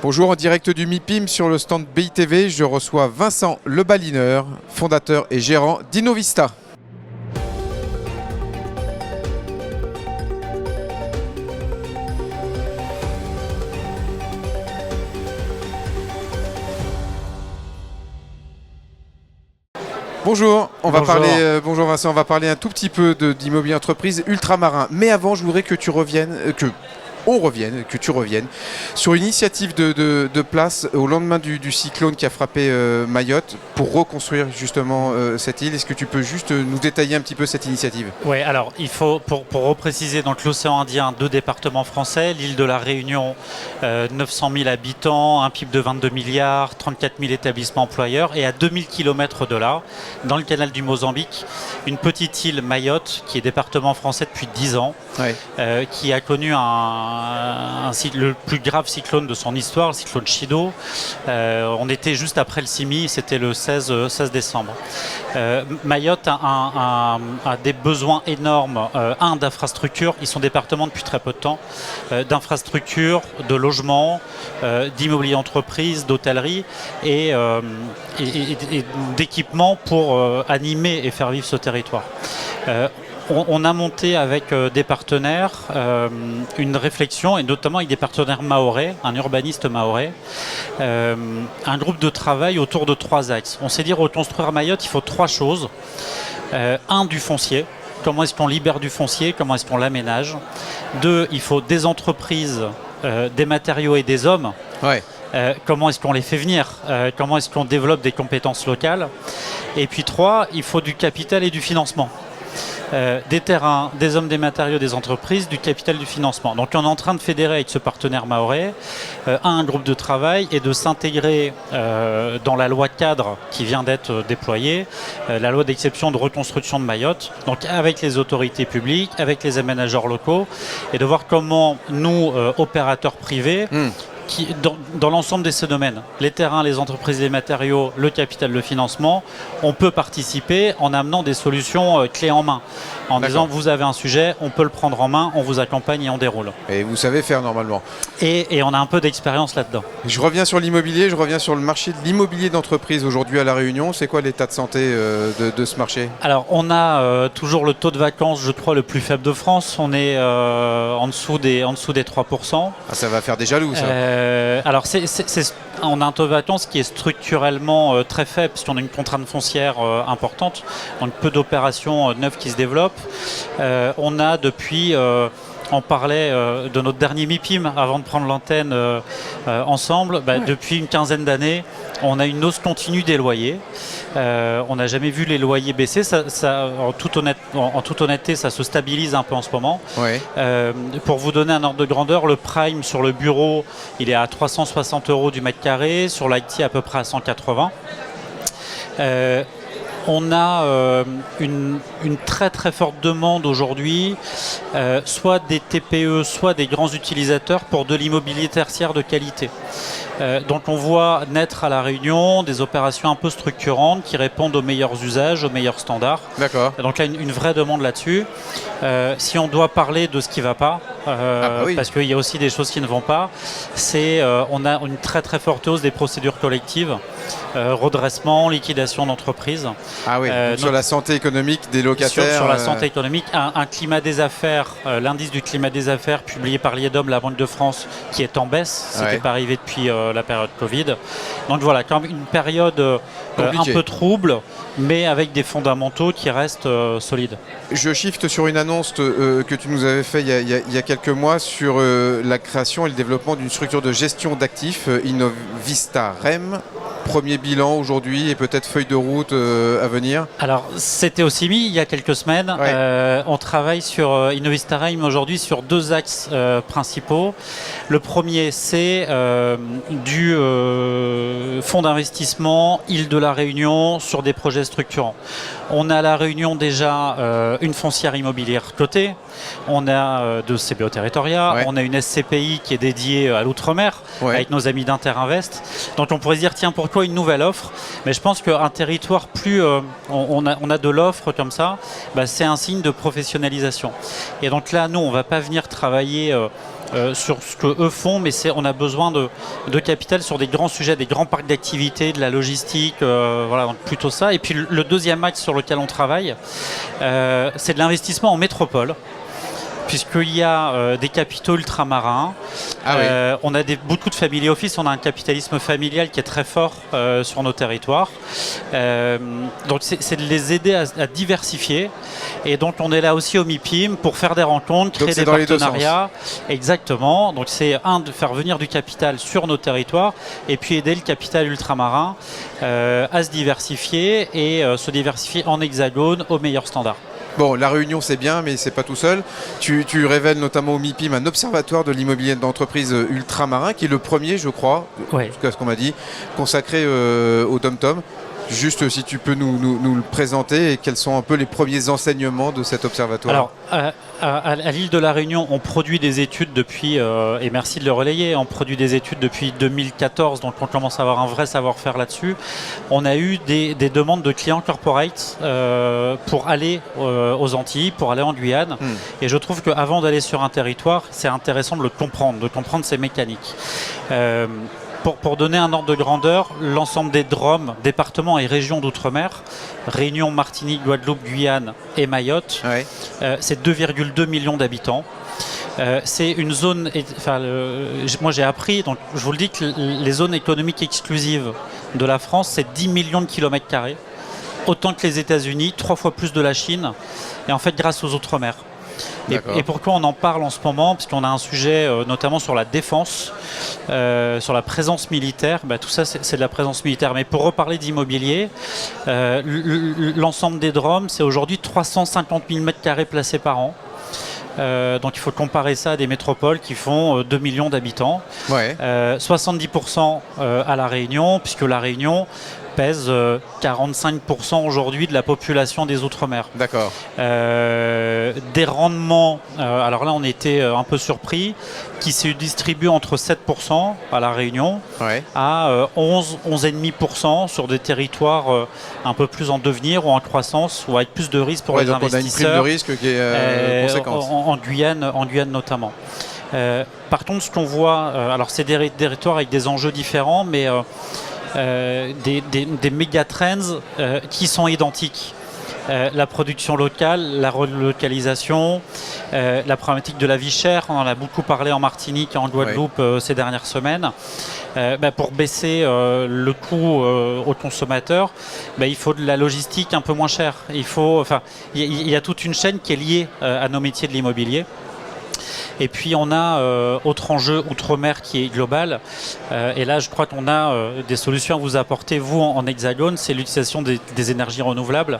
Bonjour, en direct du MIPIM sur le stand BITV, je reçois Vincent Lebalineur, fondateur et gérant d'Innovista. Bonjour, bonjour Vincent, on va parler un tout petit peu d'immobilier entreprise ultramarin. Mais avant, je voudrais que tu reviennes, que tu reviennes sur une initiative de place au lendemain du cyclone qui a frappé Mayotte pour reconstruire justement cette île. Est-ce que tu peux juste nous détailler un petit peu cette initiative? Oui, alors il faut, pour repréciser, donc l'océan Indien, 2 départements français, l'île de la Réunion, 900 000 habitants, un PIB de 22 milliards, 34 000 établissements employeurs, et à 2000 km de là, dans le canal du Mozambique, une petite île Mayotte, qui est département français depuis 10 ans, qui a connu le plus grave cyclone de son histoire, le cyclone Chido. On était juste après le Simi, c'était le 16 décembre. Mayotte a des besoins énormes, d'infrastructures, ils sont département depuis très peu de temps, d'infrastructures, de logements, d'immobilier entreprise, d'hôtellerie et d'équipements pour animer et faire vivre ce territoire. On a monté avec des partenaires une réflexion, et notamment avec des partenaires mahorais, un urbaniste mahorais, un groupe de travail autour de 3 axes. On s'est dit, reconstruire Mayotte, il faut 3 choses. Du foncier. Comment est-ce qu'on libère du foncier? Comment est-ce qu'on l'aménage? 2, il faut des entreprises, des matériaux et des hommes. Comment est-ce qu'on les fait venir? Comment est-ce qu'on développe des compétences locales? Et puis 3, il faut du capital et du financement. Des terrains, des hommes, des matériaux, des entreprises, du capital, du financement. Donc on est en train de fédérer avec ce partenaire mahorais un groupe de travail et de s'intégrer dans la loi cadre qui vient d'être déployée, la loi d'exception de reconstruction de Mayotte, donc avec les autorités publiques, avec les aménageurs locaux, et de voir comment nous, opérateurs privés, dans l'ensemble de ces domaines, les terrains, les entreprises, les matériaux, le capital, le financement, on peut participer en amenant des solutions clés en main. En disant, vous avez un sujet, on peut le prendre en main, on vous accompagne et on déroule. Et vous savez faire normalement. Et on a un peu d'expérience là-dedans. Je reviens sur l'immobilier, je reviens sur le marché de l'immobilier d'entreprise aujourd'hui à La Réunion. C'est quoi l'état de santé de ce marché? Alors, on a toujours le taux de vacances, je crois, le plus faible de France. On est en dessous des 3%. Ah, ça va faire des jaloux, ça. Alors, on a un taux de vacances qui est structurellement très faible, puisqu'on a une contrainte foncière importante, donc peu d'opérations neuves qui se développent. On a depuis... on parlait de notre dernier MIPIM avant de prendre l'antenne ensemble. Depuis une quinzaine d'années, on a une hausse continue des loyers. On n'a jamais vu les loyers baisser. En toute honnêteté, ça se stabilise un peu en ce moment. Pour vous donner un ordre de grandeur, le prime sur le bureau, il est à 360 € du mètre carré. Sur l'IT, à peu près à 180. On a une très très forte demande aujourd'hui, soit des TPE, soit des grands utilisateurs pour de l'immobilier tertiaire de qualité. Donc on voit naître à La Réunion des opérations un peu structurantes qui répondent aux meilleurs usages, aux meilleurs standards. D'accord. Donc là, une vraie demande là-dessus. Si on doit parler de ce qui ne va pas, parce qu'il y a aussi des choses qui ne vont pas, on a une très très forte hausse des procédures collectives, redressement, liquidation d'entreprise. Ah oui, sur la santé économique des locataires. Sur la santé économique, un climat des affaires, l'indice du climat des affaires publié par l'IEDOM, la Banque de France, qui est en baisse. Ce n'était pas arrivé depuis la période Covid. Donc voilà, quand même une période un peu trouble, mais avec des fondamentaux qui restent solides. Je shift sur une annonce que tu nous avais fait il y a quelques mois sur la création et le développement d'une structure de gestion d'actifs, Innovista REM. Premier bilan aujourd'hui et peut-être feuille de route à venir. Alors c'était au Simi il y a quelques semaines. On travaille sur Innovista REM aujourd'hui sur 2 axes principaux. Le premier, c'est du fonds d'investissement Île de la Réunion sur des projets structurants. On a à La Réunion déjà une foncière immobilière cotée, on a de CBO Territoria, on a une SCPI qui est dédiée à l'outre-mer avec nos amis d'Interinvest. Donc on pourrait se dire, tiens, pourquoi une nouvelle offre? Mais je pense qu'un territoire, plus on a de l'offre comme ça, c'est un signe de professionnalisation. Et donc là, nous, on ne va pas venir travailler sur ce que eux font, mais on a besoin de capital sur des grands sujets, des grands parcs d'activités, de la logistique, voilà, donc plutôt ça. Et puis le deuxième axe sur lequel on travaille, c'est de l'investissement en métropole, puisqu'il y a des capitaux ultramarins. On a beaucoup de family office, on a un capitalisme familial qui est très fort sur nos territoires. Donc c'est de les aider à diversifier. Et donc on est là aussi au MIPIM pour faire des rencontres, créer des partenariats. Exactement. Donc c'est de faire venir du capital sur nos territoires et puis aider le capital ultramarin à se diversifier et se diversifier en hexagone au meilleur standard. Bon, la Réunion c'est bien, mais c'est pas tout seul. Tu révèles notamment au MIPIM un observatoire de l'immobilier d'entreprise ultramarin qui est le premier, je crois, jusqu'à ce qu'on m'a dit, consacré au Dom-Tom. Juste si tu peux nous le présenter et quels sont un peu les premiers enseignements de cet observatoire. Alors, à l'île de la Réunion, on produit des études depuis, et merci de le relayer, on produit des études depuis 2014, donc on commence à avoir un vrai savoir-faire là-dessus. On a eu des demandes de clients corporate pour aller aux Antilles, pour aller en Guyane. Et je trouve qu'avant d'aller sur un territoire, c'est intéressant de comprendre ses mécaniques. Pour donner un ordre de grandeur, l'ensemble des DROM, départements et régions d'outre-mer, Réunion, Martinique, Guadeloupe, Guyane et Mayotte, c'est 2,2 millions d'habitants. C'est une zone, moi j'ai appris, donc je vous le dis que les zones économiques exclusives de la France, c'est 10 millions de kilomètres carrés, autant que les États-Unis, 3 fois plus de la Chine, et en fait grâce aux outre-mer. Et pourquoi on en parle en ce moment? Parce qu'on a un sujet notamment sur la défense, sur la présence militaire. Tout ça, c'est de la présence militaire. Mais pour reparler d'immobilier, l'ensemble des DROM, c'est aujourd'hui 350 000 m² placés par an. Donc il faut comparer ça à des métropoles qui font 2 millions d'habitants. 70% à La Réunion, puisque La Réunion pèse 45% aujourd'hui de la population des Outre-mer. D'accord. Des rendements, alors là on était un peu surpris, qui se distribuent entre 7% à La Réunion à 11,5% sur des territoires un peu plus en devenir ou en croissance ou avec plus de risques pour les investisseurs. On a une prime de risque qui est conséquente. En Guyane notamment. Par contre, ce qu'on voit, alors c'est des territoires avec des enjeux différents, mais des méga trends qui sont identiques. La production locale, la relocalisation, la problématique de la vie chère, on en a beaucoup parlé en Martinique et en Guadeloupe ces dernières semaines. Pour baisser le coût aux consommateurs, il faut de la logistique un peu moins chère. Il y a toute une chaîne qui est liée à nos métiers de l'immobilier. Et puis on a autre enjeu outre-mer qui est global. Et là, je crois qu'on a des solutions à vous apporter, vous, en Hexagone, c'est l'utilisation des énergies renouvelables,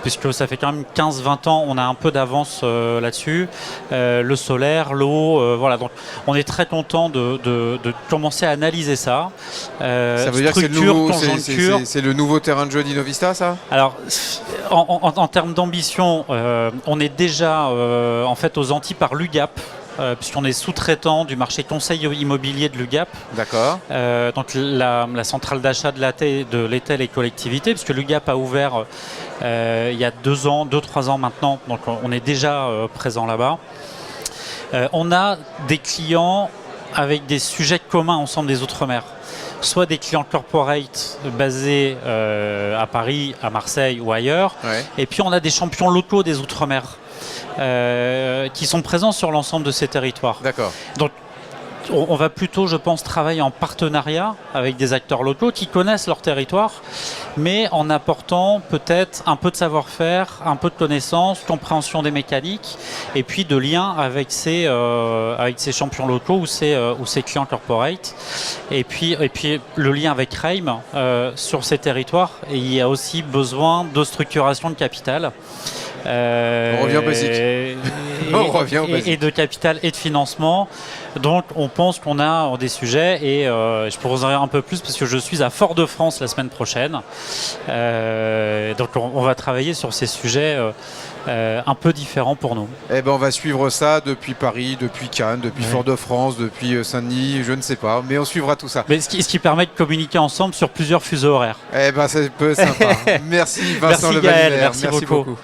puisque ça fait quand même 15-20 ans, on a un peu d'avance là-dessus. Le solaire, l'eau, voilà. Donc on est très content de commencer à analyser ça. Ça veut dire que c'est le nouveau terrain de jeu d'Innovista, ça? Alors, en termes d'ambition, on est déjà en fait aux Antilles par l'UGAP. Puisqu'on est sous-traitant du marché conseil immobilier de l'UGAP. D'accord. Donc la centrale d'achat de l'ETEL et collectivités, puisque l'UGAP a ouvert il y a 2-3 ans maintenant, donc on est déjà présent là-bas. On a des clients avec des sujets communs ensemble des Outre-mer. Soit des clients corporate basés à Paris, à Marseille ou ailleurs. Et puis on a des champions locaux des Outre-mer. Qui sont présents sur l'ensemble de ces territoires. D'accord. Donc, on va plutôt, je pense, travailler en partenariat avec des acteurs locaux qui connaissent leur territoire, mais en apportant peut-être un peu de savoir-faire, un peu de connaissances, compréhension des mécaniques, et puis de liens avec ces champions locaux ou ces clients corporate. Et puis le lien avec Reim sur ces territoires, et il y a aussi besoin de structuration de capital. On revient au basique. Et de capital et de financement. Donc on pense qu'on a des sujets et je pourrais en dire un peu plus parce que je suis à Fort-de-France la semaine prochaine. Donc on va travailler sur ces sujets un peu différents pour nous. On va suivre ça depuis Paris, depuis Cannes, depuis Fort-de-France, depuis Saint-Denis, je ne sais pas, mais on suivra tout ça. Mais ce qui permet de communiquer ensemble sur plusieurs fuseaux horaires. C'est un peu sympa. Merci Vincent Merci Levallière. Gaël, merci beaucoup.